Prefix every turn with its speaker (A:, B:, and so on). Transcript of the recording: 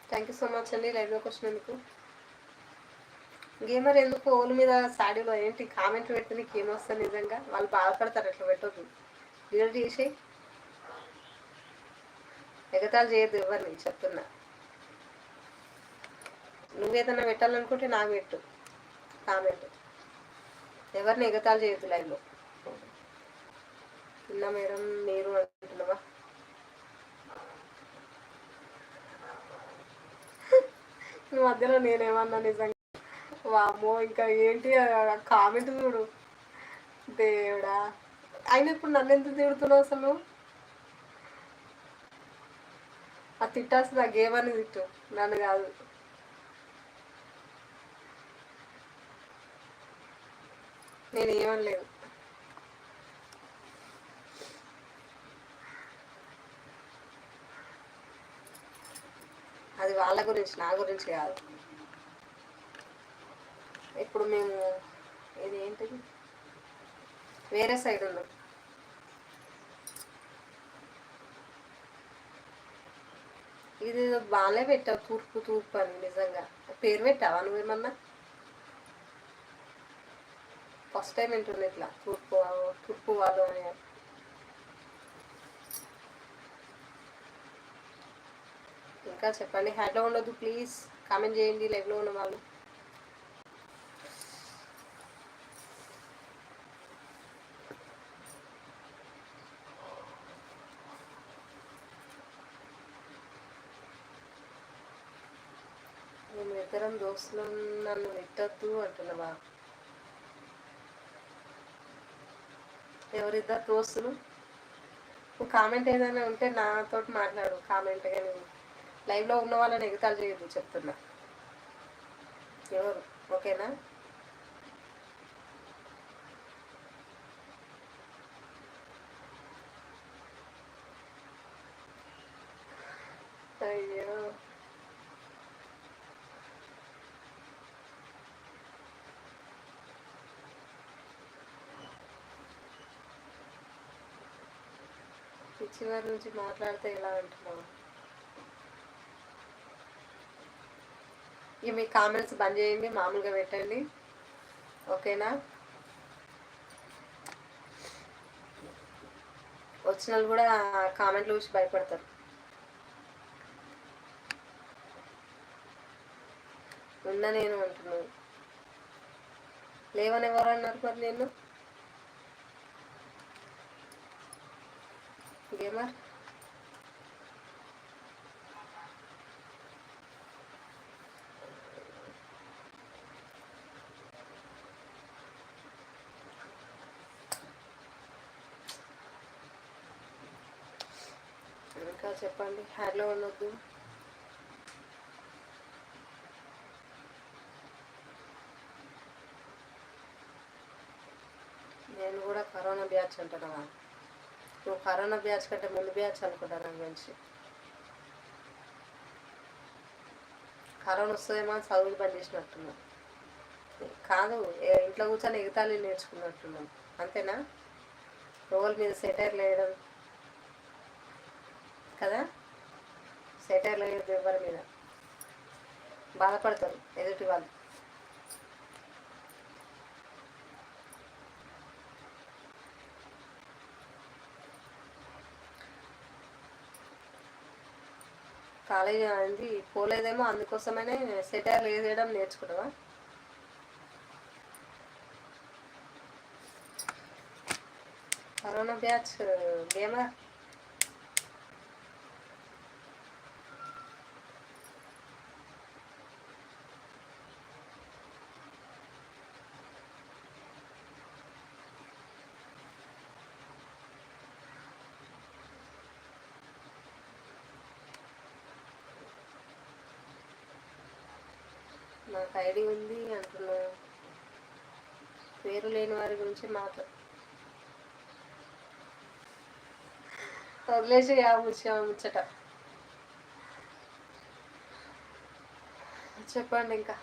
A: Thank you so much అండి లైవ్లోకి వచ్చినందుకు. గేమర్ ఎందుకు ఓల్ మీద సాడీలో ఏంటి కామెంట్ పెడితే నీకు ఏమొస్తుంది? నిజంగా వాళ్ళు బాధపడతారు, అట్లా పెట్టొద్దు. డిలీట్ చేసి ఎగతాలు చేయొద్దు ఎవరిని చెప్తున్నా. నువ్వేదన్నా పెట్టాలనుకుంటే నాకు పెట్టు కామెంట్, ఎవరిని ఎగతాలు చేయొద్దు లైవ్లో. తిన్నా మేడం మీరు అంటున్నావా? ఈ మధ్యలో నేనేమన్నా నిజంగా? వామ్మో, ఇంకా ఏంటి కామెంట్ చూడు దేవుడా. అయినా ఇప్పుడు నన్ను ఎందుకు తిడుతున్నావు అసలు? ఆ తిట్టాల్సింది ఆ గేమ్ అని తిట్టు, నన్ను కాదు. నేను ఏమనలేదు. అది వాళ్ళ గురించి, నా గురించి కాదు. ఇప్పుడు మేము ఇది ఏంటిది వేరే సైడ్ ఉన్నాం. ఇది బాగానే పెట్టావు, తూర్పు తూర్పు అని. నిజంగా పేరు పెట్టావా నువ్వేమన్నా? ఫస్ట్ టైం వింటుంది ఇట్లా తూర్పు తూర్పు వాళ్ళు అని. ఇంకా చెప్పండి. హ్యాడ్లో ఉండొద్దు ప్లీజ్, కామెంట్ చేయండి లైవ్లో ఉన్న వాళ్ళు. మేము ఇద్దరం దోస్తులు, నన్ను నెట్టద్దు అంటున్నావా? ఎవరిద్దరు దోస్తులు? నువ్వు కామెంట్ ఏదైనా ఉంటే నాతో మాట్లాడు కామెంట్, కానీ లైవ్లో ఉన్న వాళ్ళని ఎగతాలు చేయొద్దు చెప్తున్నా. ఎవరు? ఓకేనా? అయ్యో, చివరి నుంచి మాట్లాడితే ఎలా అంటున్నావు? ఇక మీ కామెంట్స్ బంద్ చేయండి, మామూలుగా పెట్టండి, ఓకేనా? వచ్చిన వాళ్ళు కూడా కామెంట్లు చూసి భయపడతారు. ఉన్నా నేను అంటున్నాను. లేవని ఎవరు అన్నారు మరి నేను? గేమర్ ఇంకా చెప్పండి. హ్యాడ్లో ఉండొద్దు. నేను కూడా కరోనా బ్యాచ్ అంటున్నావా? నువ్వు కరోనా బ్యాచ్ కంటే ముందు బ్యాచ్ అనుకుంటా నాకు మంచి. కరోనా వస్తుందేమో అని చదువులు బంద్ చేసినట్టున్నావు. కాదు, ఇంట్లో కూర్చొని ఎగతాళి నేర్చుకున్నట్టున్నావు, అంతేనా? రోల్ మీద సెటైర్లు వేయడం కదా, సెటైర్లు వేయద్దు ఎవరి మీద, బాధపడతారు ఎదుటి వాళ్ళు. కాలేజీ అనేది పోలేదేమో, అందుకోసమనే సెటైర్లు వేసేయడం నేర్చుకున్నావా? Corona batch gamer. నాకు ఐడి ఉంది అంటున్నా, పేరు లేని వారి గురించి వదిలేసి ముచ్చట చెప్పండి ఇంకా.